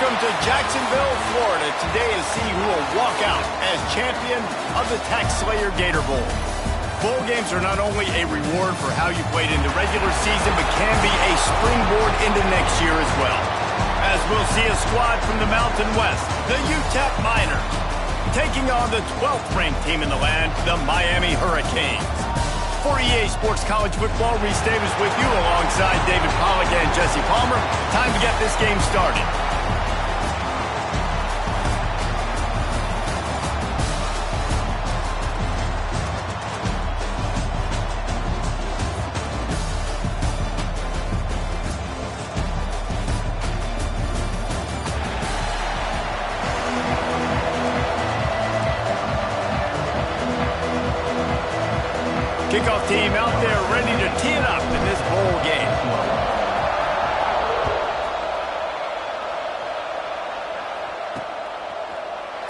Welcome to Jacksonville, Florida. Today to see who will walk out as champion of the Tax Slayer Gator Bowl. Bowl games are not only a reward for how you played in the regular season, but can be a springboard into next year as well. As we'll see a squad from the Mountain West, the UTEP Miners, taking on the 12th-ranked team in the land, the Miami Hurricanes. For EA Sports College Football, Reese Davis with you alongside David Pollack and Jesse Palmer. Time to get this game started. Kickoff team out there ready to tee it up in this bowl game.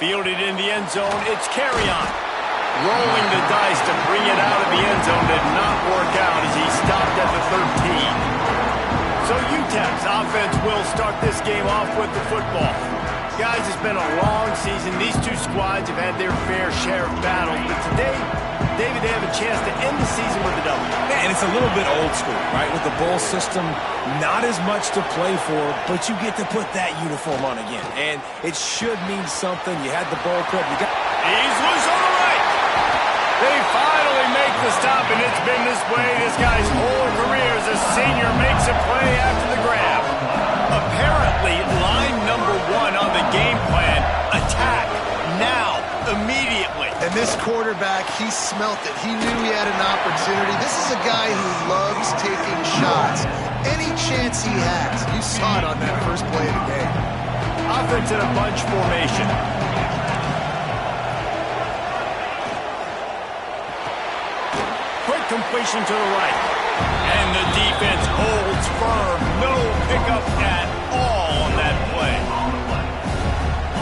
Fielded in the end zone, it's carry on. Rolling the dice to bring it out of the end zone did not work out as he stopped at the 13. So UTEP's offense will start this game off with the football. Guys, it's been a long season. These two squads have had their fair share of battles, but today, David, they have a chance to end the season with a double. Yeah, and it's a little bit old school, right? With the bowl system, not as much to play for, but you get to put that uniform on again. And it should mean something. You had the bowl clip. He's loose on the right. They finally make the stop, and it's been this way this guy's whole career as a senior makes a play after the grab. Apparently, line number one on the game plan, attack now, immediately. And this quarterback, he smelt it. He knew he had an opportunity. This is a guy who loves taking shots. Any chance he has. You saw it on that first play of the game. Offense in a bunch formation. Quick completion to the right. And the defense holds firm. No pickup at all on that play.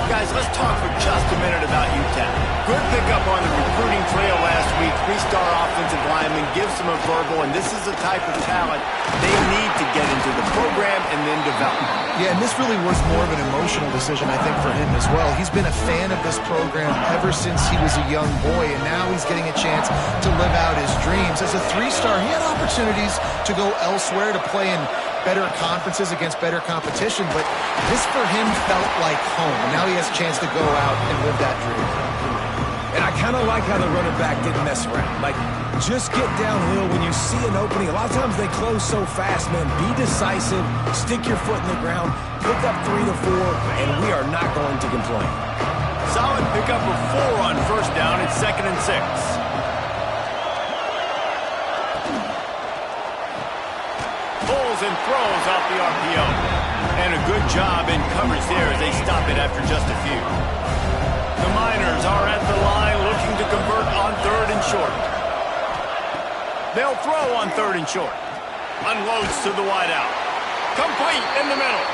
Guys, let's talk for just a minute about UTEP. Good pickup on the recruiting trail last week. Three-star offensive lineman gives them a verbal, and this is the type of talent they need to get into the program and then develop. Yeah, and this really was more of an emotional decision, I think, for him as well. He's been a fan of this program ever since he was a young boy, and now he's getting a chance to live out his dreams. As a three-star, he had opportunities to go elsewhere to play in better conferences against better competition, but this for him felt like home. And now he has a chance to go out and live that dream. And I kind of like how the running back didn't mess around. Like, just get downhill when you see an opening. A lot of times they close so fast, man. Be decisive, stick your foot in the ground, pick up 3 to 4, and we are not going to complain. Solid pickup of 4 on first down. It's 2nd and 6. Pulls and throws off the RPO. And a good job in coverage there as they stop it after just a few. The Miners are at the line looking to convert on 3rd and short. They'll throw on 3rd and short. Unloads to the wideout. Complete in the middle.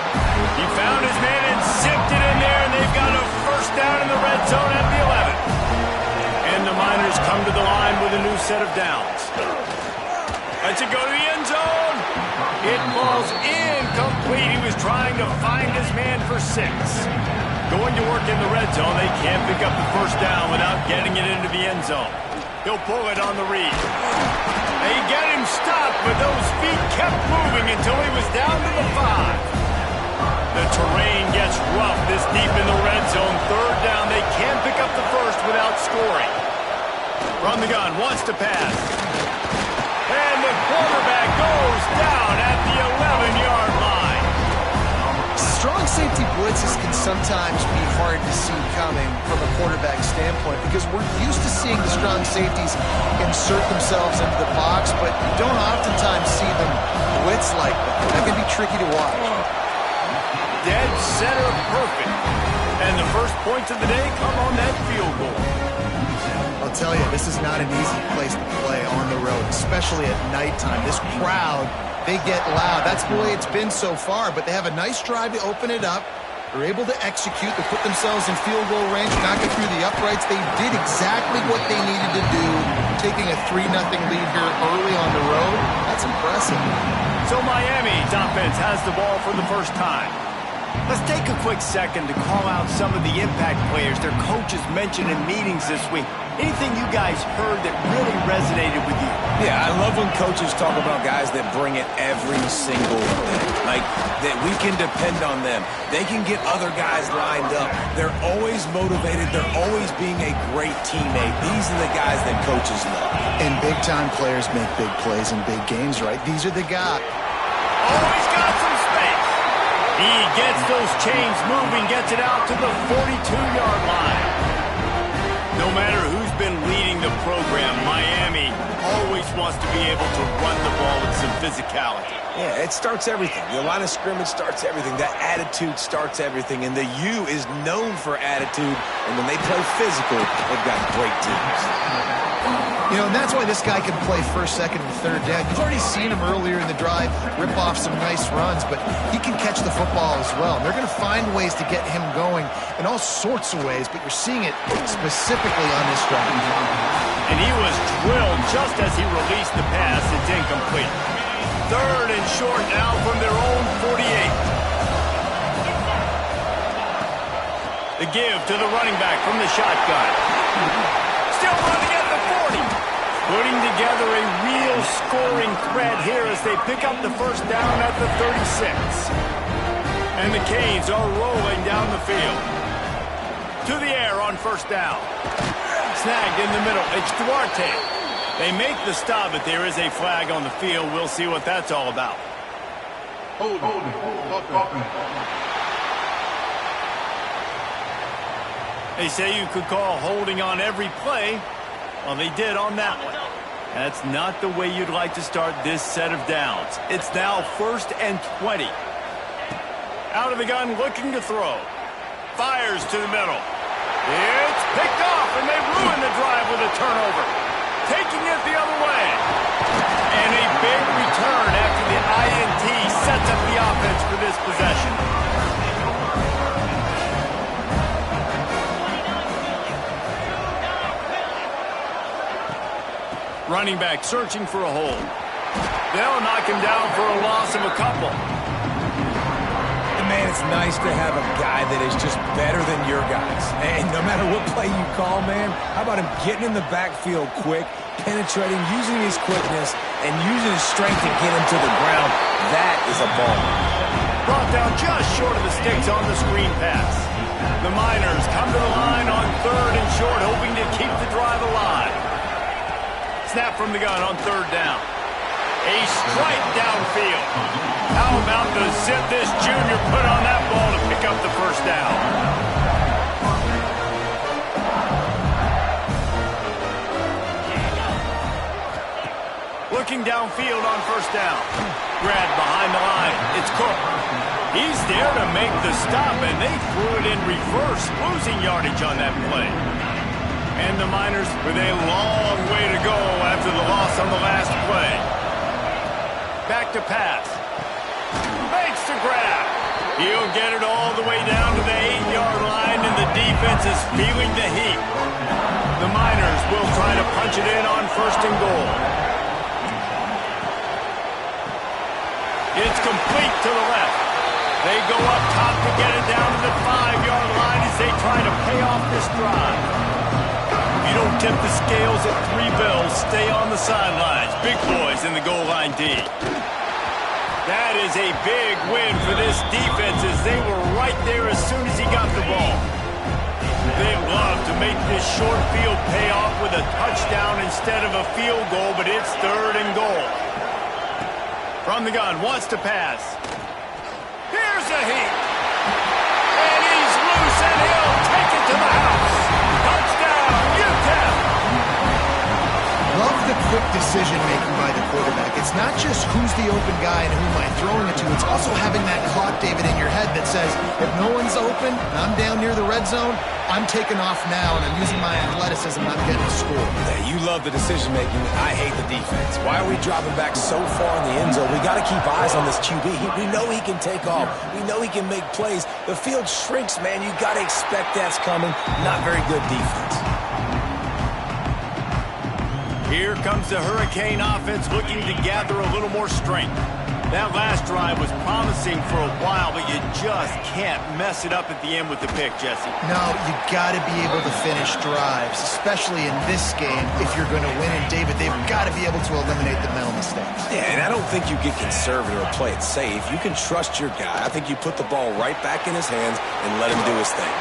He found his man and zipped it in there, and they've got a first down in the red zone at the 11. And the Miners come to the line with a new set of downs. Let's it go to the end zone. It falls incomplete. He was trying to find his man for 6. Going to work in the red zone. They can't pick up the first down without getting it into the end zone. He'll pull it on the read. They get him stopped, but those feet kept moving until he was down to the 5. The terrain gets rough this deep in the red zone. 3rd down. They can't pick up the first without scoring. From the gun, wants to pass. And the quarterback goes down at the 11-yard line. Strong safety blitzes can sometimes be hard to see coming from a quarterback standpoint because we're used to seeing the strong safeties insert themselves into the box, but you don't oftentimes see them blitz like that. That can be tricky to watch. Dead center perfect. And the first points of the day come on that field goal. I'll tell you, this is not an easy place to play on the road, especially at nighttime. This crowd, they get loud. That's the way it's been so far, but they have a nice drive to open it up. They're able to execute. They put themselves in field goal range, knock it through the uprights. They did exactly what they needed to do, taking a 3-0 lead here early on the road. That's impressive. So Miami's offense has the ball for the first time. Let's take a quick second to call out some of the impact players their coaches mentioned in meetings this week. Anything you guys heard that really resonated with you? Yeah, I love when coaches talk about guys that bring it every single day. Like, that we can depend on them. They can get other guys lined up. They're always motivated. They're always being a great teammate. These are the guys that coaches love. And big-time players make big plays in big games, right? These are the guys. Always got some space. He gets those chains moving, gets it out to the 42-yard line. No matter who's been leading the program, Miami always wants to be able to run the ball with some physicality. Yeah, it starts everything. The line of scrimmage starts everything. That attitude starts everything. And the U is known for attitude. And when they play physical, they've got great teams. You know, and that's why this guy can play first, second, and third down. You've already seen him earlier in the drive rip off some nice runs, but he can catch the football as well. And they're going to find ways to get him going in all sorts of ways, but you're seeing it specifically on this drive. And he was drilled just as he released the pass. It's incomplete. Third and short now from their own 48. The give to the running back from the shotgun. Still running at the 40. Putting together a real scoring threat here as they pick up the first down at the 36. And the Canes are rolling down the field. To the air on first down. Snagged in the middle. It's Duarte. They make the stop, but there is a flag on the field. We'll see what that's all about. They say you could call holding on every play. Well, they did on that one. That's not the way you'd like to start this set of downs. It's now 1st and 20. Out of the gun, looking to throw. Fires to the middle. It's picked off, and they ruin the drive with a turnover. Taking it the other way. And a big return after the INT sets up the offense for this possession. Running back searching for a hole. They'll knock him down for a loss of a couple. And man, it's nice to have a guy that is just better than your guys. And no matter what play you call, man, how about him getting in the backfield quick, penetrating, using his quickness, and using his strength to get him to the ground. That is a ball. Brought down just short of the sticks on the screen pass. The Miners come to the line on 3rd and short, hoping to keep the drive alive. Snap from the gun on 3rd down. A strike downfield. How about the zip this junior put on that ball to pick up the first down? Looking downfield on first down. Grab behind the line. It's Cook. He's there to make the stop, and they threw it in reverse, losing yardage on that play. And the Miners with a long way to go after the loss on the last play. Back to pass. Makes the grab. He'll get it all the way down to the 8-yard line, and the defense is feeling the heat. The Miners will try to punch it in on 1st and goal. It's complete to the left. They go up top to get it down to the 5-yard line as they try to pay off this drive. You don't tip the scales at 3 bills. Stay on the sidelines. Big boys in the goal line D. That is a big win for this defense as they were right there as soon as he got the ball. They love to make this short field pay off with a touchdown instead of a field goal, but it's 3rd and goal. From the gun, wants to pass. Here's a heat. And he's loose, and he'll take it to the house. Touchdown, UTEP. Love the quick decision-making by the quarterback. It's not just who's the open guy and who am I throwing it to. It's also having that clock, David, in your head that says, if no one's open and I'm down near the red zone, I'm taking off now, and I'm using my athleticism, and I'm getting a score. Yeah, you love the decision-making. I hate the defense. Why are we dropping back so far in the end zone? We got to keep eyes on this QB. We know he can take off. We know he can make plays. The field shrinks, man. You got to expect that's coming. Not very good defense. Here comes the Hurricane offense looking to gather a little more strength. That last drive was promising for a while, but you just can't mess it up at the end with the pick, Jesse. No, you got to be able to finish drives, especially in this game if you're going to win. And, David, they've got to be able to eliminate the mental mistakes. Yeah, and I don't think you get conservative or play it safe. You can trust your guy. I think you put the ball right back in his hands and let him do his thing.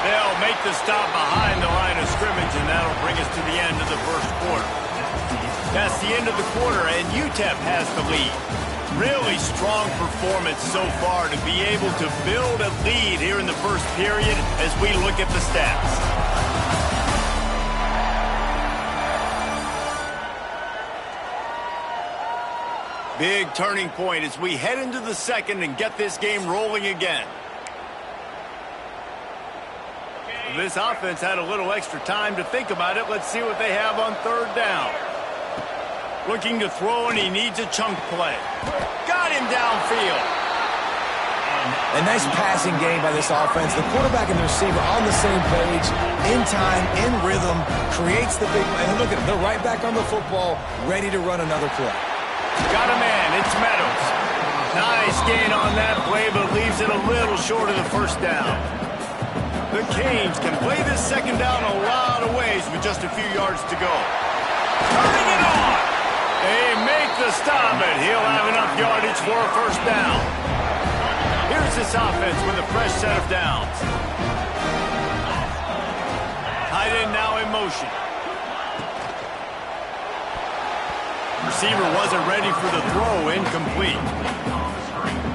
They'll make the stop behind the line of scrimmage, and that'll bring us to the end of the first quarter. That's the end of the quarter, and UTEP has the lead. Really strong performance so far to be able to build a lead here in the first period as we look at the stats. Big turning point as we head into the second and get this game rolling again. This offense had a little extra time to think about it. Let's see what they have on third down. Looking to throw, and he needs a chunk play. Got him downfield. A nice passing game by this offense. The quarterback and the receiver on the same page, in time, in rhythm, creates the big play. And look at them. They're right back on the football, ready to run another play. Got a man. It's Meadows. Nice gain on that play, but leaves it a little short of the first down. The Canes can play this second down a lot of ways with just a few yards to go. Turning it on. They make the stop, and he'll have enough yardage for a first down. Here's this offense with a fresh set of downs. Tight end now in motion. Receiver wasn't ready for the throw, incomplete.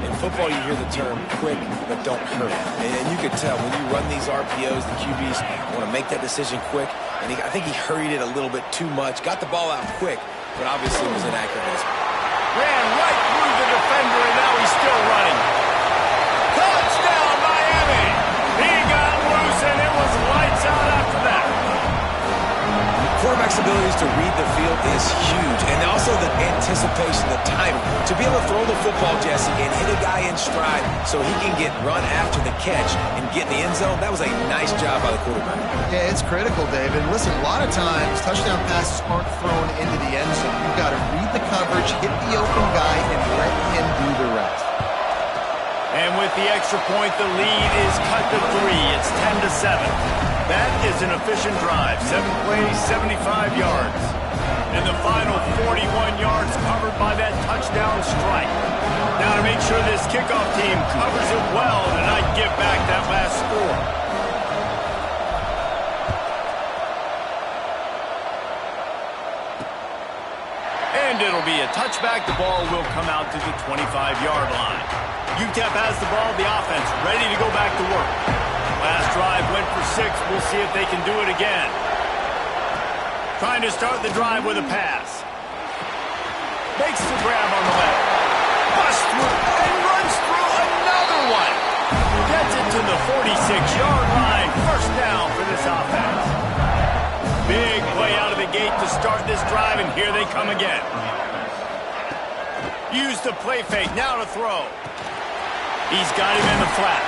In football, you hear the term quick, but don't hurry. And you can tell when you run these RPOs, the QBs want to make that decision quick. And I think he hurried it a little bit too much. Got the ball out quick, but obviously was inaccurate. Ran right through the defender, and now he's still running. Touchdown, Miami! He got loose, and it was lights out after that. Quarterback's abilities to read the field is huge, and also the anticipation, the timing. To be able to throw the football, Jesse, and hit a guy in stride so he can get run after the catch and get in the end zone, that was a nice job by the quarterback. Yeah, it's critical, David. Listen, a lot of times touchdown passes aren't thrown into the end zone. You've got to read the coverage, hit the open guy, and let him do the rest. And with the extra point, the lead is cut to 3. It's 10-7. That is an efficient drive. 7 plays, 75 yards. And the final 41 yards covered by that touchdown strike. Now to make sure this kickoff team covers it well to not give back that last score. And it'll be a touchback. The ball will come out to the 25-yard line. UTEP has the ball, the offense ready to go back to work. Last drive went for 6. We'll see if they can do it again. Trying to start the drive with a pass. Makes the grab on the left. Busts through and runs through another one. Gets it to the 46-yard line. First down for this offense. Big play out of the gate to start this drive, and here they come again. Use the play fake, now to throw. He's got him in the flat.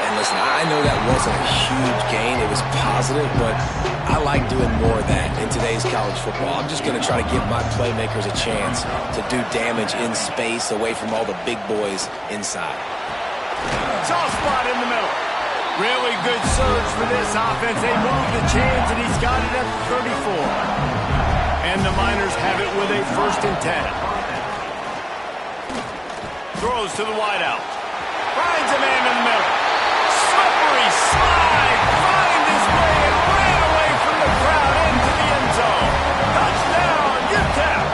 And listen, I know that wasn't a huge gain. It was positive, but I like doing more of that in today's college football. I'm just going to try to give my playmakers a chance to do damage in space away from all the big boys inside. Soft spot in the middle. Really good surge for this offense. They move the chains, and he's got it at the 34. And the Miners have it with a 1st and 10. Throws to the wideout. Finds a man in the middle. Slippery slide. Find his way and ran away from the crowd into the end zone. Touchdown, UTEP.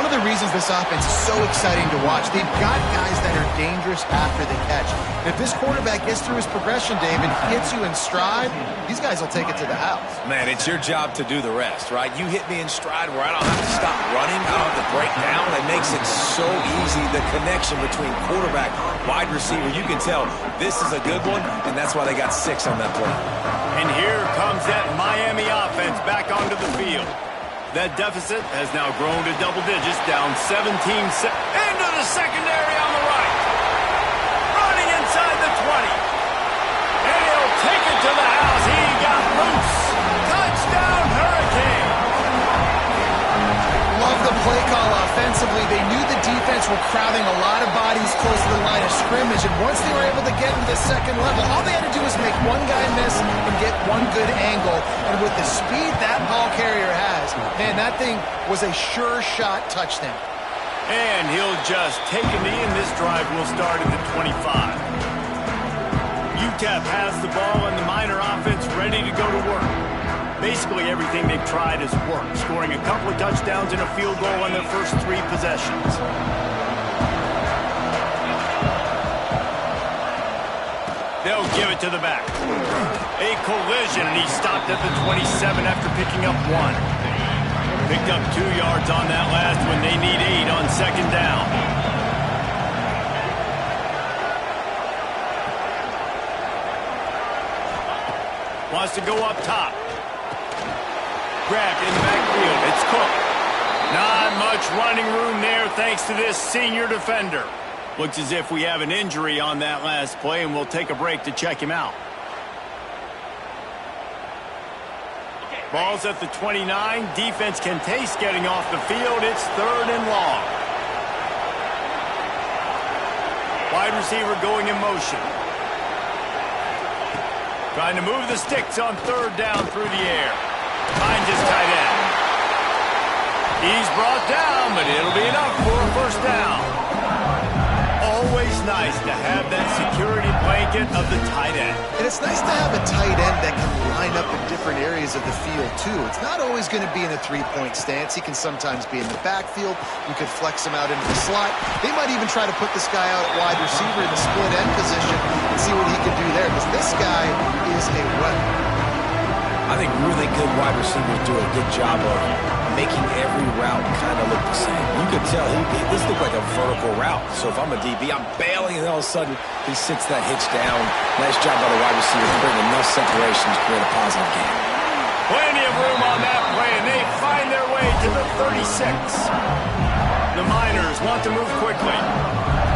One of the reasons this offense is so exciting to watch, they've got guys that are dangerous after the catch. If this quarterback gets through his progression, David, hits you in stride, these guys will take it to the house. Man, it's your job to do the rest, right? You hit me in stride where I don't have to stop running. I don't have to break down. It makes it so easy. The connection between quarterback, wide receiver, you can tell this is a good one, and that's why they got 6 on that play. And here comes that Miami offense back onto the field. That deficit has now grown to double digits, down 17. Into the secondary on the right. Running inside the 20. And he'll take it to the house. He got loose. Touchdown, Hurricane. Love the play call offensively. were crowding a lot of bodies close to the line of scrimmage, and once they were able to get into the second level, all they had to do was make one guy miss and get one good angle. And with the speed that ball carrier has, man, that thing was a sure shot touchdown. And he'll just take a knee, and this drive will start at the 25. UTEP has the ball, and the Miner offense ready to go to work. Basically everything they've tried has worked, scoring a couple of touchdowns and a field goal on their first 3 possessions. They'll give it to the back. A collision, and he stopped at the 27 after picking up 1. Picked up 2 yards on that last one. They need 8 on second down. Wants to go up top. Grabbed in the backfield. It's Cook. Not much running room there thanks to this senior defender. Looks as if we have an injury on that last play, and we'll take a break to check him out. Ball's at the 29. Defense can taste getting off the field. It's 3rd and long. Wide receiver going in motion. Trying to move the sticks on 3rd down through the air. Finds his tight end. He's brought down, but it'll be enough for a first down. Always nice to have that security blanket of the tight end. And it's nice to have a tight end that can line up in different areas of the field, too. It's not always going to be in a 3-point stance. He can sometimes be in the backfield. You could flex him out into the slot. They might even try to put this guy out at wide receiver in the split end position and see what he can do there, because this guy is a weapon. I think really good wide receivers do a good job of making every route kind of look the same. You could tell this looked like a vertical route. So if I'm a DB, I'm bailing, and all of a sudden he sits that hitch down. Nice job by the wide receiver to bring enough separation to create a positive game. Plenty of room on that play, and they find their way to the 36. The Miners want to move quickly.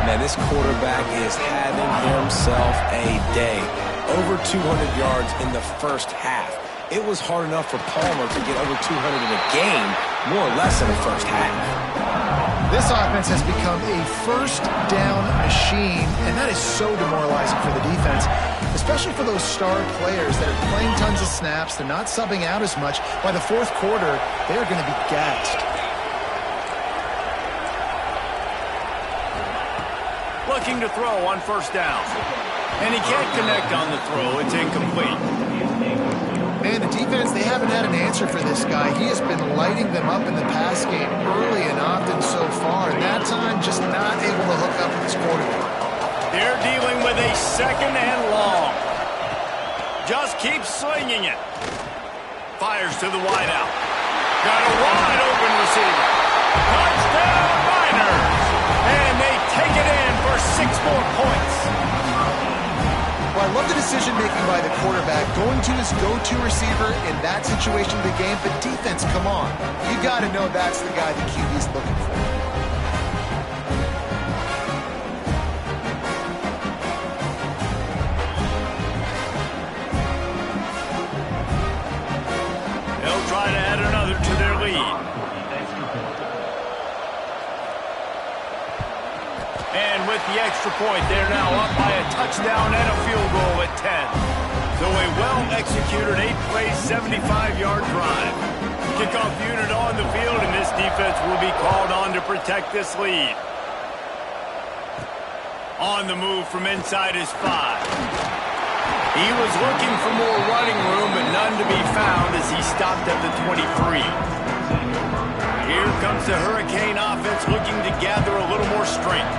Man, this quarterback is having himself a day. Over 200 yards in the first half. It was hard enough for Palmer to get over 200 in a game, more or less in the first half. This offense has become a first down machine, and that is so demoralizing for the defense, especially for those star players that are playing tons of snaps. They're not subbing out as much. By the 4th quarter, they are going to be gassed. Looking to throw on first down. And he can't connect on the throw. It's incomplete. Man, the defense, they haven't had an answer for this guy. He has been lighting them up in the pass game early and often so far, and that time just not able to hook up with his quarterback. They're dealing with a 2nd and long. Just keeps slinging it. Fires to the wideout. Got a wide open receiver. Touchdown Miners! And they take it in for 6 more points. Well, I love the decision-making by the quarterback, going to his go-to receiver in that situation of the game, but defense, come on. You got to know that's the guy the QB's looking for. They'll try to add another to their lead. And with the extra point, they're now up by a touchdown and a field goal at 10. So a well-executed 8-play, 75-yard drive. Kickoff unit on the field, and this defense will be called on to protect this lead. On the move from inside his 5. He was looking for more running room, but none to be found as he stopped at the 23. Here comes the Hurricane offense looking to gather a little more strength.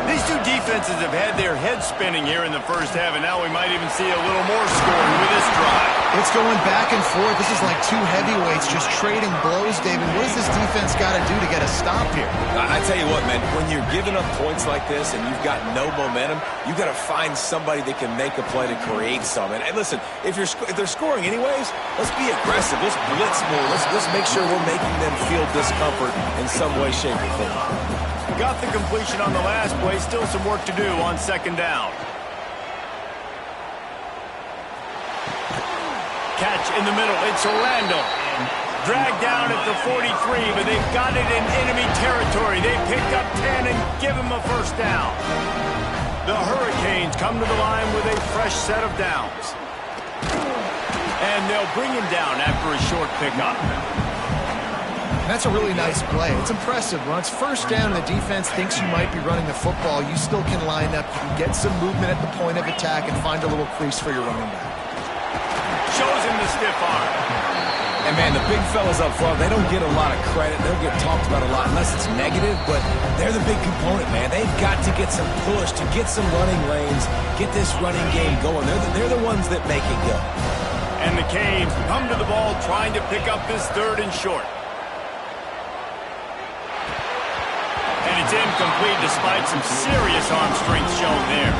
These two defenses have had their heads spinning here in the first half, and now we might even see a little more scoring with this drive. It's going back and forth. This is like two heavyweights just trading blows, David. What does this defense got to do to get a stop here? I tell you what, man, when you're giving up points like this and you've got no momentum, you've got to find somebody that can make a play to create some. And listen, if they're scoring anyways, let's be aggressive. Let's blitz more. Let's make sure we're making them feel discomfort in some way, shape, or form. Got the completion on the last play. Still some work to do on second down. Catch in the middle. It's Orlando. Dragged down at the 43, but they've got it in enemy territory. They picked up 10 and give him a first down. The Hurricanes come to the line with a fresh set of downs. And they'll bring him down after a short pickup. That's a really nice play. It's impressive. When it's first down and the defense thinks you might be running the football, you still can line up. You can get some movement at the point of attack and find a little crease for your running back. Shows him the stiff arm. And, man, the big fellas up front, they don't get a lot of credit. They'll get talked about a lot unless it's negative, but they're the big component, man. They've got to get some push, to get some running lanes, get this running game going. They're the ones that make it go. And the Canes come to the ball trying to pick up this 3rd and short. And it's incomplete despite some serious arm strength shown there.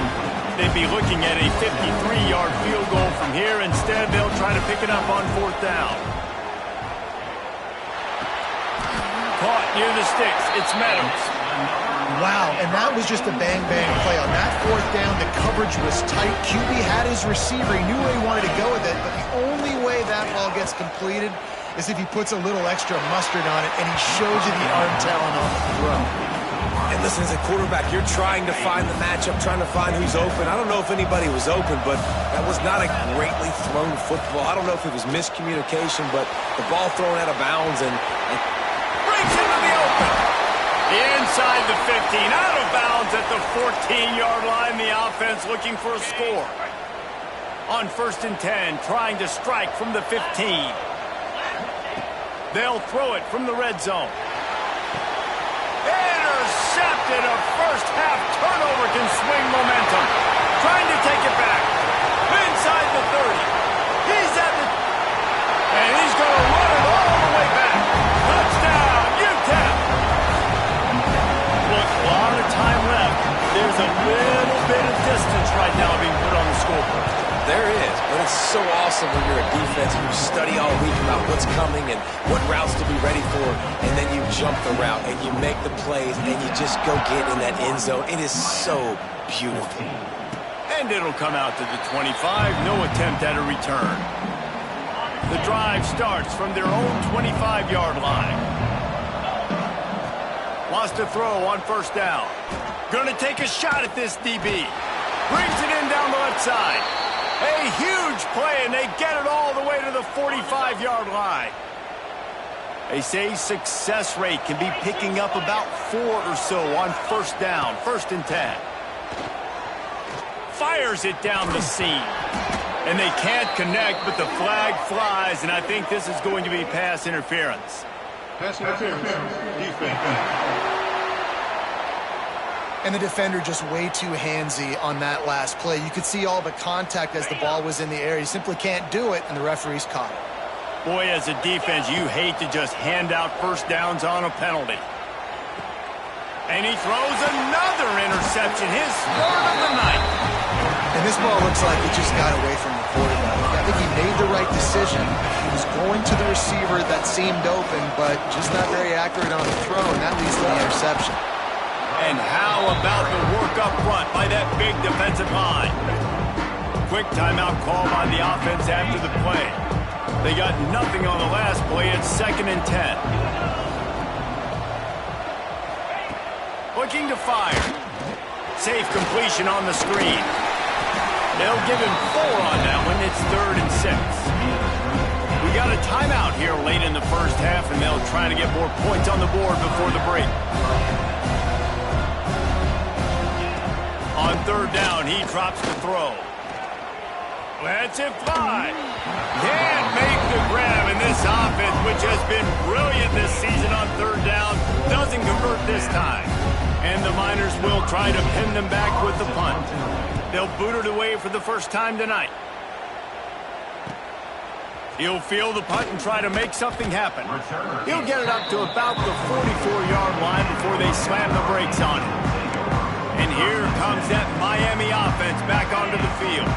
They'd be looking at a 53-yard field goal from here. Instead, they'll try to pick it up on 4th down. Caught near the sticks. It's Meadows. Wow, and that was just a bang-bang play. On that 4th down, the coverage was tight. QB had his receiver. He knew where he wanted to go with it, but the only way that ball gets completed is if he puts a little extra mustard on it, and he shows you the arm talent on the throw. And listen, as a quarterback, you're trying to find the matchup, trying to find who's open. I don't know if anybody was open, but that was not a greatly thrown football. I don't know if it was miscommunication, but the ball thrown out of bounds and Brings him to the open. Inside the 15, out of bounds at the 14-yard line. The offense looking for a score. On 1st and 10, trying to strike from the 15. They'll throw it from the red zone. Intercepted. A first-half turnover can swing momentum. Trying to take it back. Inside the 30. He's at the... And he's going to run it all the way back. Touchdown, UTEP. Look, a lot of time left. There's a little bit of distance right now being put on the scoreboard. there is, but it's so awesome when you're a defense and you study all week about what's coming and what routes to be ready for, and then you jump the route and you make the plays and you just go get in that end zone. It is so beautiful. And it'll come out to the 25. No attempt at a return. The drive starts from their own 25-yard line. Wants to throw on first down. Going to take a shot at this DB. Brings it in down the left side. A huge play, and they get it all the way to the 45-yard line. They say success rate can be picking up about 4 or so on first down, 1st and 10. Fires it down the seam. And they can't connect, but the flag flies, and I think this is going to be pass interference. Pass interference. Defense. And the defender just way too handsy on that last play. You could see all the contact as the ball was in the air. He simply can't do it, and the referee's caught it. Boy, as a defense, you hate to just hand out first downs on a penalty. And he throws another interception, his 3rd of the night. And this ball looks like it just got away from the quarterback. I think he made the right decision. He was going to the receiver that seemed open, but just not very accurate on the throw, and that leads to the interception. And how about the work up front by that big defensive line? Quick timeout call by the offense after the play. They got nothing on the last play. It's 2nd and 10. Looking to fire. Safe completion on the screen. They'll give him 4 on that one. It's 3rd and 6. We got a timeout here late in the first half, and they'll try to get more points on the board before the break. On 3rd down, he drops the throw. Lets it fly. Can't make the grab, and this offense, which has been brilliant this season on 3rd down, doesn't convert this time. And the Miners will try to pin them back with the punt. They'll boot it away for the first time tonight. He'll field the punt and try to make something happen. He'll get it up to about the 44-yard line before they slam the brakes on it. And here comes that Miami offense back onto the field.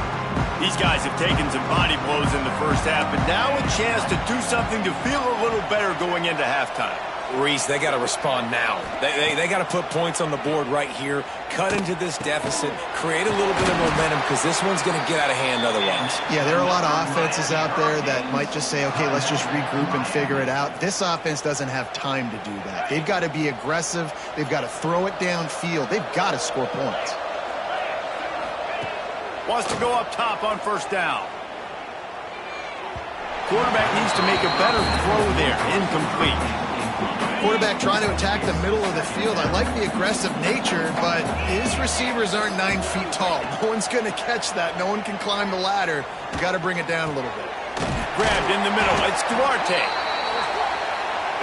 These guys have taken some body blows in the first half, but now a chance to do something to feel a little better going into halftime. Reese, they got to respond now. They got to put points on the board right here, cut into this deficit, create a little bit of momentum because this one's going to get out of hand otherwise. Yeah, there are a lot of offenses out there that might just say, okay, let's just regroup and figure it out. This offense doesn't have time to do that. They've got to be aggressive. They've got to throw it downfield. They've got to score points. Wants to go up top on first down. Quarterback needs to make a better throw there. Incomplete. Quarterback trying to attack the middle of the field. I like the aggressive nature, but his receivers aren't 9 feet tall. No one's going to catch that. No one can climb the ladder. You got to bring it down a little bit. Grabbed in the middle. It's Duarte.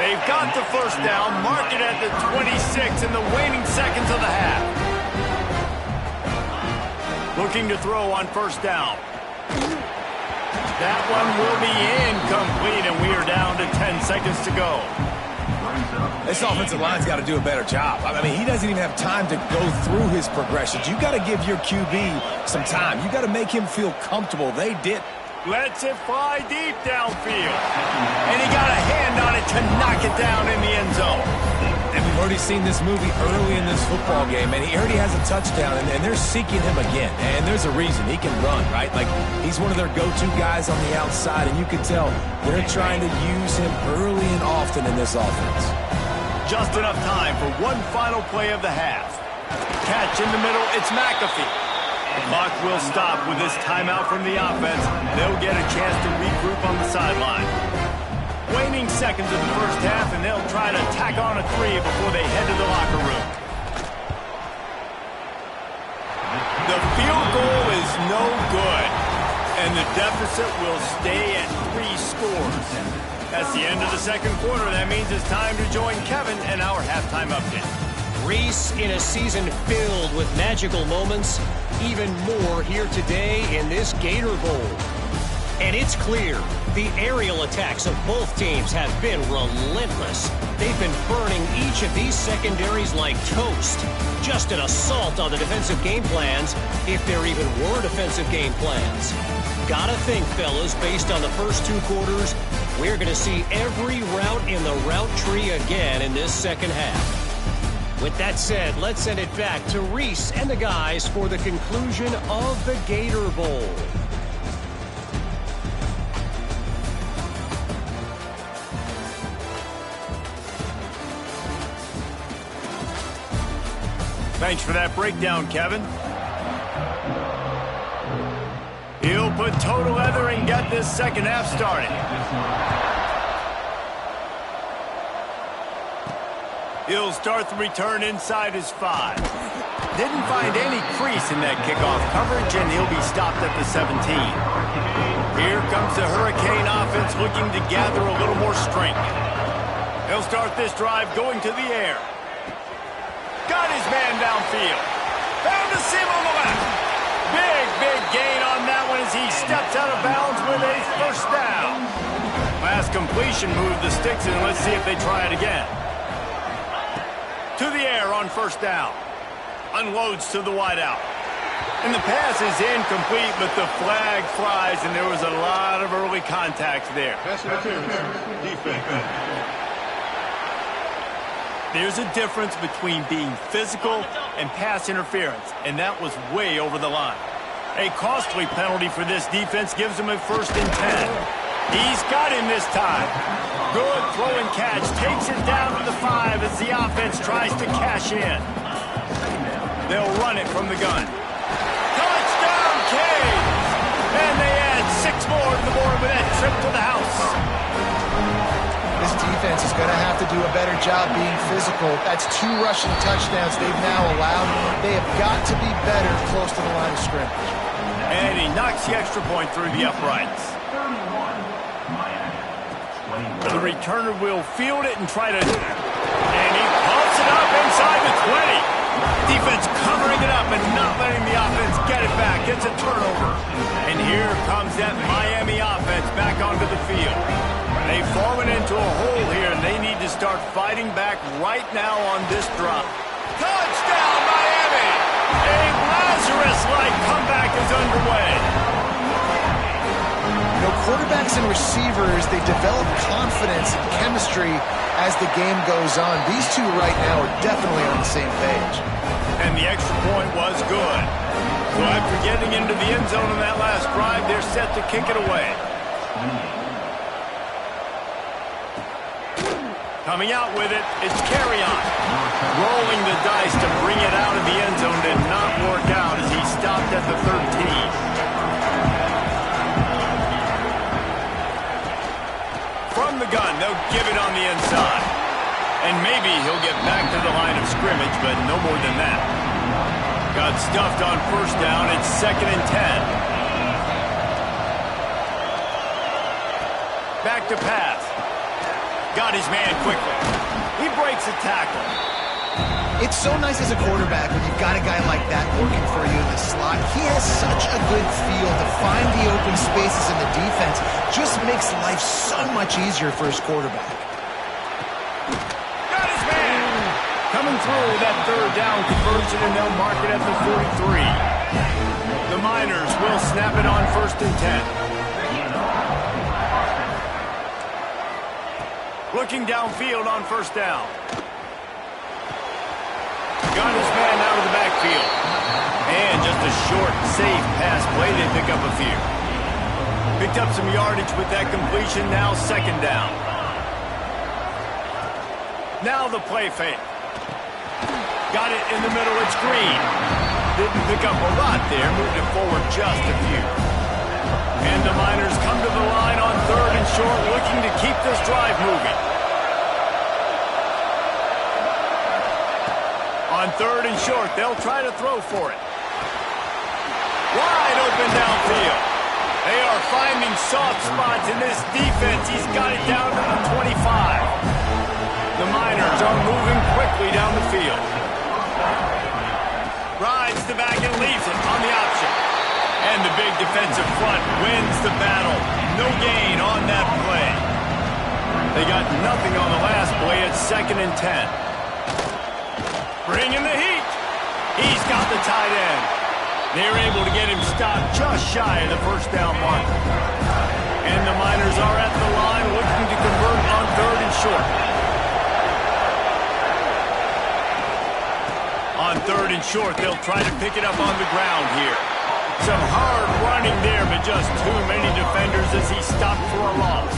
They've got the first down. Mark it at the 26 in the waning seconds of the half. Looking to throw on first down. That one will be incomplete, and we are down to 10 seconds to go. This offensive line's got to do a better job. I mean, he doesn't even have time to go through his progressions. You got to give your QB some time. You got to make him feel comfortable. They did. Lets it fly deep downfield. And he got a hand on it to knock it down in the end zone. And we've already seen this movie early in this football game, and he already has a touchdown, and they're seeking him again. And there's a reason. He can run, right? Like, he's one of their go-to guys on the outside, and you can tell they're trying to use him early and often in this offense. Just enough time for one final play of the half. Catch in the middle, it's McAfee. The clock will stop with this timeout from the offense. They'll get a chance to regroup on the sideline. Waning seconds of the first half, and they'll try to tack on a 3 before they head to the locker room. The field goal is no good, and the deficit will stay at 3 scores. That's the end of the second quarter. That means it's time to join Kevin and our halftime update. Reese, in a season filled with magical moments, even more here today in this Gator Bowl. And it's clear, the aerial attacks of both teams have been relentless. They've been burning each of these secondaries like toast. Just an assault on the defensive game plans, if there even were defensive game plans. Gotta think, fellas, based on the first 2 quarters, we're going to see every route in the route tree again in this second half. With that said, let's send it back to Reese and the guys for the conclusion of the Gator Bowl. Thanks for that breakdown, Kevin. He'll put toe to leather and get this second half started. He'll start the return inside his 5. Didn't find any crease in that kickoff coverage, and he'll be stopped at the 17. Here comes the Hurricane offense looking to gather a little more strength. He'll start this drive going to the air. Got his man downfield. Found a seam on the left. Big gain on that one as he steps out of bounds with a first down. Last completion moved the sticks, and let's see if they try it again. To the air on first down. Unloads to the wideout. And the pass is incomplete, but the flag flies, and there was a lot of early contact there. Defense. There's a difference between being physical and pass interference, and that was way over the line. A costly penalty for this defense gives him a 1st and 10. He's got him this time. Good throw and catch. Takes it down to the 5 as the offense tries to cash in. They'll run it from the gun. Touchdown, Canes! And they add 6 more to the board with that trip to the house. This defense is going to have to do a better job being physical. That's 2 rushing touchdowns they've now allowed. They have got to be better close to the line of scrimmage. And he knocks the extra point through the uprights. The returner will field it and try to... And he pumps it up inside the 20. Defense covering it up and not letting the offense get it back. It's a turnover. And here comes that Miami offense back onto the field. They've fallen into a hole here, and they need to start fighting back right now on this drop. Touchdown, Miami! A Lazarus-like comeback is underway. You know, quarterbacks and receivers, they develop confidence and chemistry as the game goes on. These two right now are definitely on the same page. And the extra point was good. So after getting into the end zone on that last drive, they're set to kick it away. Coming out with it, it's Carry-On. Rolling the dice to bring it out of the end zone did not work out as he stopped at the 13. From the gun, they'll give it on the inside. And maybe he'll get back to the line of scrimmage, but no more than that. Got stuffed on first down. It's 2nd and 10. Back to pass. Got his man quickly. He breaks a tackle. It's so nice as a quarterback when you've got a guy like that working for you in the slot. He has such a good feel to find the open spaces in the defense. Just makes life so much easier for his quarterback. Got his man! Coming through that 3rd down conversion, and they'll mark it at the 43. The Miners will snap it on 1st and 10. Looking downfield on 1st down. Got his man out of the backfield. And just a short, safe pass play. They pick up a few. Picked up some yardage with that completion. Now 2nd down. Now the play fake. Got it in the middle. It's Green. Didn't pick up a lot there. Moved it forward just a few. And the Miners come to the line on 3rd and short, looking to keep this drive moving. On 3rd and short, they'll try to throw for it. Wide open downfield. They are finding soft spots in this defense. He's got it down to the 25. The Miners are moving quickly down the field. Rides the back and leaves it on the option. And the big defensive front wins the battle. No gain on that play. They got nothing on the last play. It's 2nd and 10. Bringing the heat. He's got the tight end. They're able to get him stopped just shy of the 1st down marker. And the Miners are at the line looking to convert on 3rd and short. On 3rd and short, they'll try to pick it up on the ground here. Some hard running there, but just too many defenders as he stopped for a loss.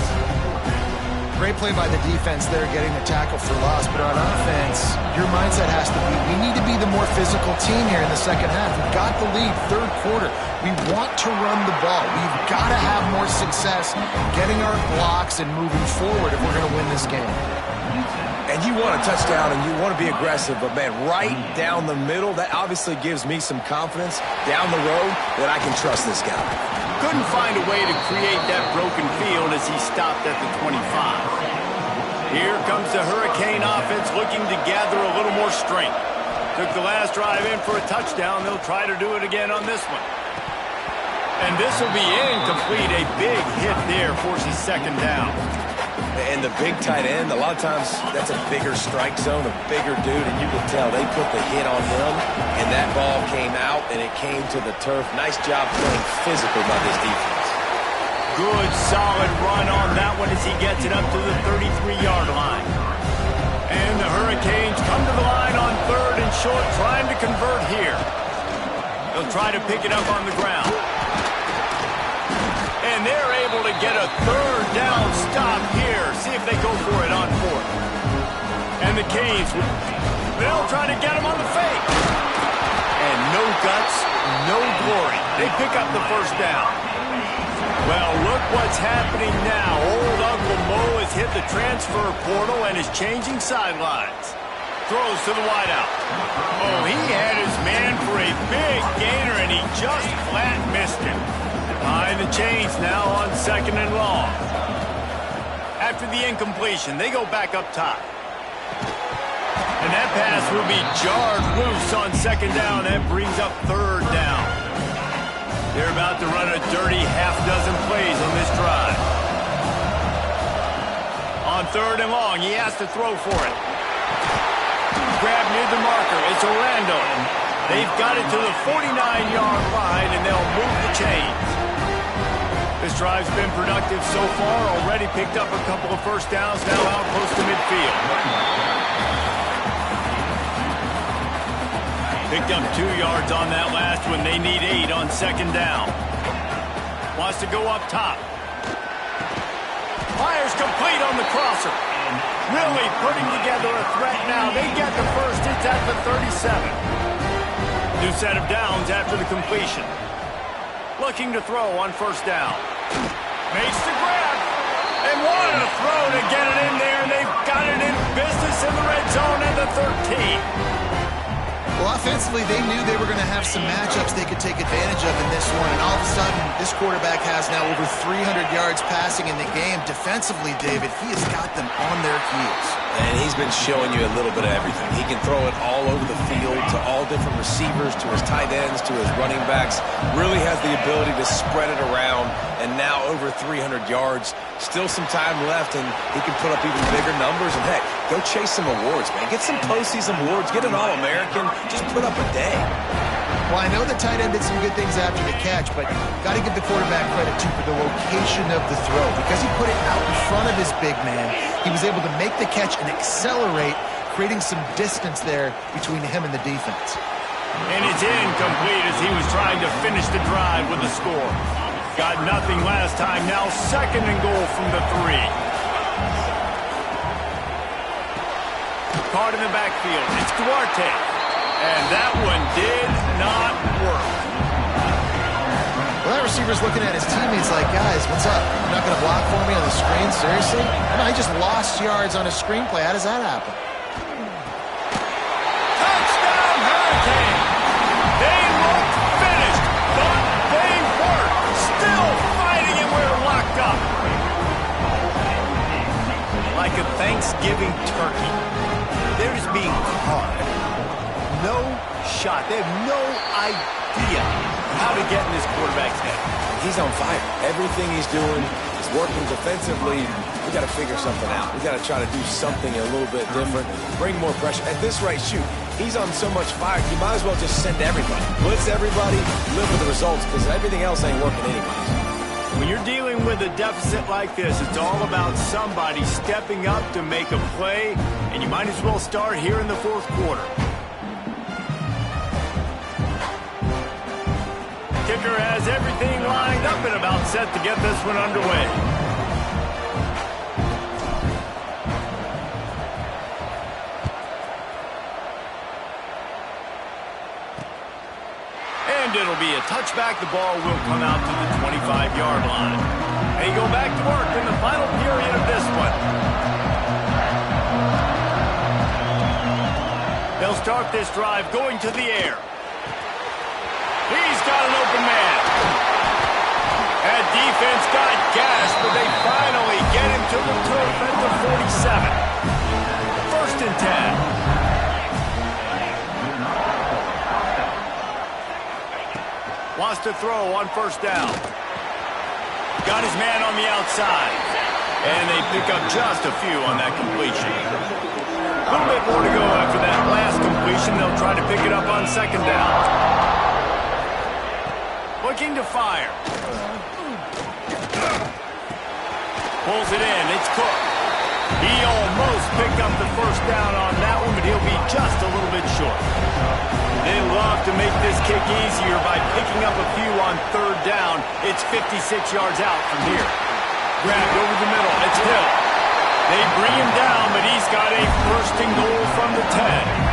Great play by the defense there, getting the tackle for loss. But on offense, your mindset has to be, we need to be the more physical team here in the 2nd half. We've got the lead, 3rd quarter. We want to run the ball. We've got to have more success getting our blocks and moving forward if we're going to win this game. And you want a touchdown and you want to be aggressive, but man, right down the middle, that obviously gives me some confidence down the road that I can trust this guy. Couldn't find a way to create that broken field as he stopped at the 25. Here comes the Hurricane offense looking to gather a little more strength. Took the last drive in for a touchdown. They'll try to do it again on this one. And this will be incomplete. A big hit there forces 2nd down. And the big tight end, a lot of times that's a bigger strike zone, a bigger dude, and you can tell they put the hit on him, and that ball came out, and it came to the turf. Nice job playing physical by this defense. Good, solid run on that one as he gets it up to the 33-yard line. And the Hurricanes come to the line on 3rd and short, trying to convert here. They'll try to pick it up on the ground. And they're able to get a 3rd down stop here. See if they go for it on 4th. And the Canes, they'll try to get him on the fake. And no guts, no glory. They pick up the 1st down. Well, look what's happening now. Old Uncle Mo has hit the transfer portal and is changing sidelines. Throws to the wideout. Oh, he had his man for a big gainer, and he just flat missed him. Behind the chains now on 2nd and long. After the incompletion, they go back up top. And that pass will be jarred loose on 2nd down. That brings up 3rd down. They're about to run a dirty half-dozen plays on this drive. On 3rd and long, he has to throw for it. Grab near the marker. It's Orlando. They've got it to the 49-yard line, and they'll move the chains. This drive's been productive so far. Already picked up a couple of 1st downs. Now out close to midfield. backfield. Picked up 2 yards on that last one. They need 8 on second down. Wants to go up top. Fires complete on the crosser. Really putting together a threat now. They get the first. It's at the 37. New set of downs after the completion. Looking to throw on first down. Makes the grab. And wanted to throw to get it in there. And they've got it in business in the red zone at the 13. Well, offensively, they knew they were going to have some matchups they could take advantage of in this one. And all of a sudden, this quarterback has now over 300 yards passing in the game. Defensively, David, he has got them on their heels. And he's been showing you a little bit of everything. He can throw it all over the field to all different receivers, to his tight ends, to his running backs. Really has the ability to spread it around. And now over 300 yards. Still some time left, and he can put up even bigger numbers. And, heck, go chase some awards, man. Get some postseason awards. Get an All-American. Just put up a day. Well, I know the tight end did some good things after the catch, but got to give the quarterback credit, too, for the location of the throw. Because he put it out in front of his big man, he was able to make the catch and accelerate, creating some distance there between him and the defense. And it's incomplete as he was trying to finish the drive with a score. Got nothing last time. Now second and goal from the 3. Caught in the backfield. It's Duarte. And that one did not work. Well, that receiver's looking at his teammates like, guys, what's up? You're not going to block for me on the screen? Seriously? No, he just lost yards on a screenplay. How does that happen? Touchdown, Hurricane! They look finished, but they weren't. Still fighting, and we're locked up. Like a Thanksgiving turkey. They're just being caught. No shot. They have no idea how to get in this quarterback's head. He's on fire. Everything he's doing is working defensively. We got to figure something out. We got to try to do something a little bit different, bring more pressure. At this rate, shoot, he's on so much fire, you might as well just send everybody. Blitz everybody, live with the results, because everything else ain't working anyways. When you're dealing with a deficit like this, it's all about somebody stepping up to make a play, and you might as well start here in the fourth quarter. Kicker has everything lined up and about set to get this one underway. And it'll be a touchback. The ball will come out to the 25-yard line. They go back to work in the final period of this one. They'll start this drive going to the air. He's got an open man. That defense got gashed, but they finally get him to the turf at the 47. First and 10. Wants to throw on first down. Got his man on the outside. And they pick up just a few on that completion. A little bit more to go after that last completion. They'll try to pick it up on second down. Looking to fire. Pulls it in. It's Cook. He almost picked up the first down on that one, but he'll be just a little bit short. They love to make this kick easier by picking up a few on third down. It's 56 yards out from here. Grabbed over the middle. It's Hill. They bring him down, but he's got a first and goal from the 10.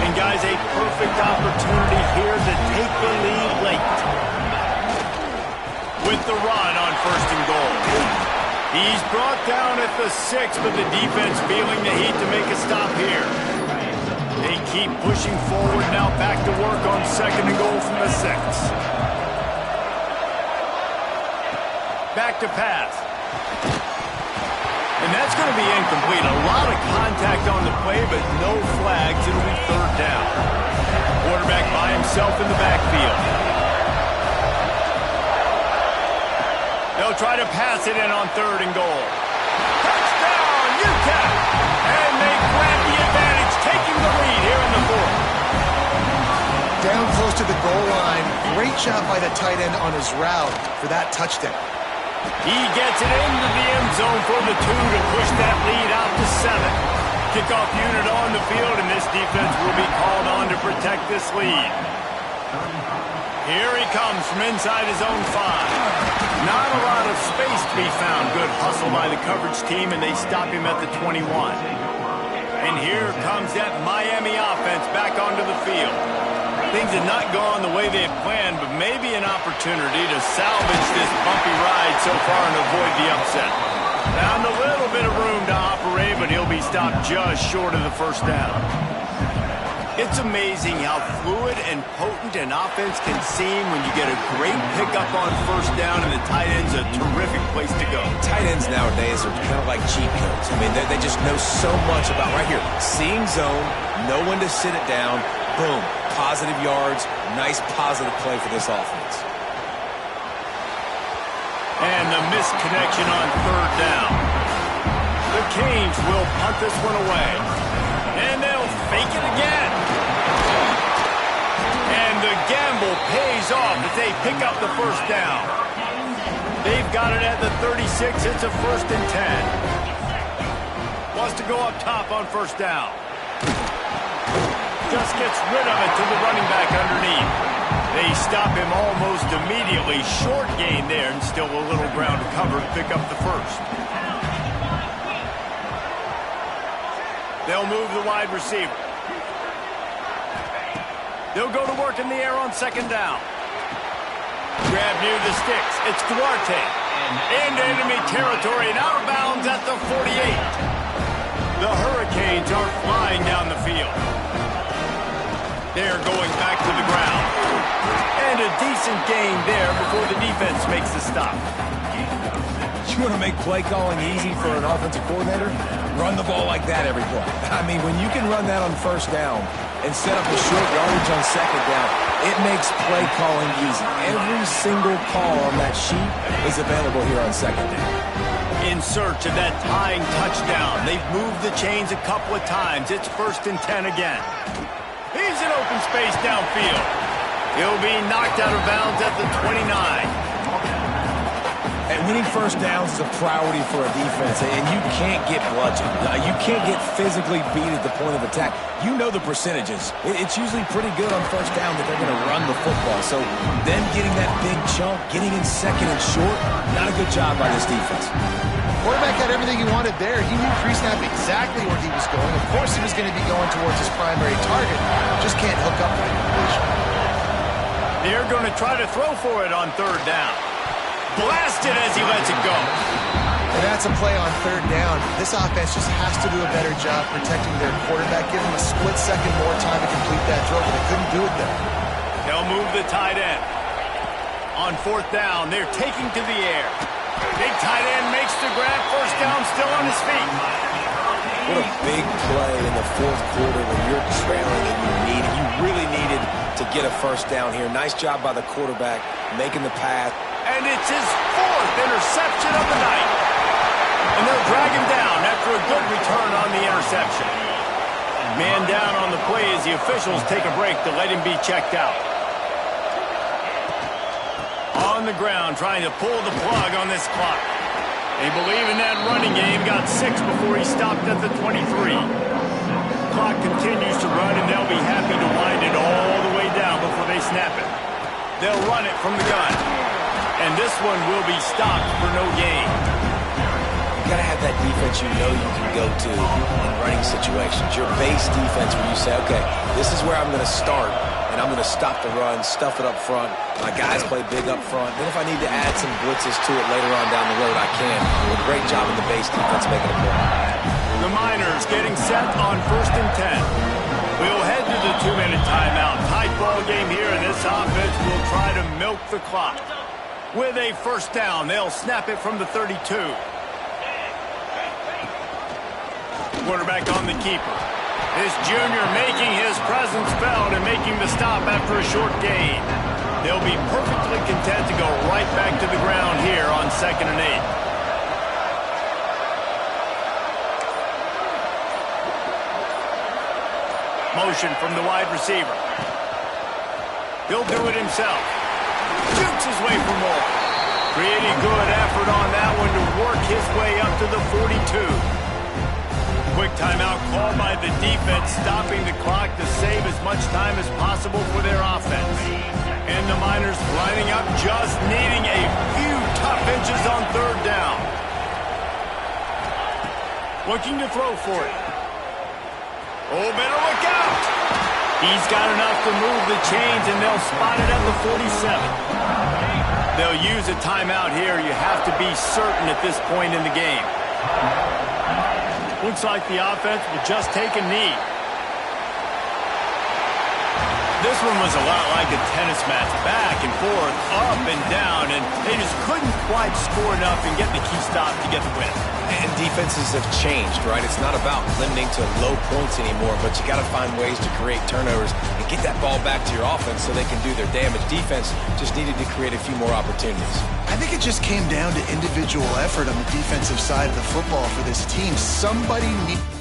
And, guys, a perfect opportunity here to take the lead late. With the run on first and goal. He's brought down at the 6, but the defense feeling the heat to make a stop here. They keep pushing forward now, back to work on second and goal from the 6. Back to pass. And that's going to be incomplete. A lot of contact on the play, but no flags. It'll be third down. Quarterback by himself in the backfield. They'll try to pass it in on third and goal. Touchdown, UTEP! And they grab the advantage, taking the lead here in the fourth. Down close to the goal line. Great job by the tight end on his route for that touchdown. He gets it into the end zone for the 2 to push that lead out to 7. Kickoff unit on the field, and this defense will be called on to protect this lead. Here he comes from inside his own 5. Not a lot of space to be found. Good hustle by the coverage team, and they stop him at the 21. And here comes that Miami offense back onto the field. Things have not gone the way they had planned, but maybe an opportunity to salvage this bumpy ride so far and avoid the upset. Found a little bit of room to operate, but he'll be stopped just short of the first down. It's amazing how fluid and potent an offense can seem when you get a great pickup on first down, and the tight end's a terrific place to go. Tight ends nowadays are kind of like cheat codes. I mean, they just know so much about, right here, seeing zone, know when to sit it down, boom, positive yards, nice positive play for this offense. And the missed connection on third down. The Canes will punt this one away. And they'll fake it again. And the gamble pays off as they pick up the first down. They've got it at the 36. It's a 1st and 10. Wants to go up top on first down. Just gets rid of it to the running back underneath. They stop him almost immediately. Short gain there, and still a little ground to cover to pick up the first. They'll move the wide receiver. They'll go to work in the air on second down. Grab near the sticks. It's Duarte. Into enemy territory and out of bounds at the 48. The Hurricanes are flying down the field. They're going back to the ground. And a decent gain there before the defense makes the stop. You want to make play calling easy for an offensive coordinator? Run the ball like that every play. I mean, when you can run that on first down and set up a short yardage on second down, it makes play calling easy. Every single call on that sheet is available here on second down. In search of that tying touchdown. They've moved the chains a couple of times. It's 1st and 10 again. He's in open space downfield. He'll be knocked out of bounds at the 29. And winning first downs is a priority for a defense, and you can't get bludgeoned. You can't get physically beat at the point of attack. You know the percentages. It's usually pretty good on first down that they're going to run the football. So then getting that big chunk, getting in second and short, not a good job by this defense. Quarterback had everything he wanted there. He knew pre-snap exactly where he was going. Of course he was going to be going towards his primary target. Just can't hook up with the completion. They're going to try to throw for it on third down. Blasted as he lets it go. And that's a play on third down. This offense just has to do a better job protecting their quarterback. Give him a split second more time to complete that throw, but they couldn't do it there. They'll move the tight end. On fourth down, they're taking to the air. Big tight end makes the grab. First down, still on his feet. What a big play in the fourth quarter when you're trailing and you really needed to get a first down here. Nice job by the quarterback making the pass. And it's his 4th interception of the night. And they'll drag him down after a good return on the interception. Man down on the play as the officials take a break to let him be checked out. On the ground, trying to pull the plug on this clock. They believe in that running game. Got 6 before he stopped at the 23. Clock continues to run, and they'll be happy to wind it all the way down before they snap it. They'll run it from the gun. And this one will be stopped for no gain. You got to have that defense you know you can go to in running situations. Your base defense where you say, okay, this is where I'm going to start, and I'm going to stop the run, stuff it up front. My guys play big up front. Then if I need to add some blitzes to it later on down the road, I can. Do a great job in the base defense making a play. The Miners getting set on 1st and 10. We'll head to the 2-minute timeout. Tight ball game here, and this offense will try to milk the clock. With a first down, they'll snap it from the 32. Quarterback on the keeper. This junior making his presence felt and making the stop after a short gain. They'll be perfectly content to go right back to the ground here on 2nd and 8. Motion from the wide receiver. He'll do it himself. Jukes his way for more. Pretty good effort on that one to work his way up to the 42. quick timeout called by the defense, stopping the clock to save as much time as possible for their offense. And the Miners lining up, just needing a few tough inches on third down. Looking to throw for it. Oh, better look out! He's got enough to move the chains, and they'll spot it at the 47. They'll use a timeout here. You have to be certain at this point in the game. Looks like the offense will just take a knee. This one was a lot like a tennis match, back and forth, up and down, and they just couldn't quite score enough and get the key stop to get the win. And defenses have changed, right? It's not about limiting to low points anymore, but you got to find ways to create turnovers and get that ball back to your offense so they can do their damage. Defense just needed to create a few more opportunities. I think it just came down to individual effort on the defensive side of the football for this team. Somebody needs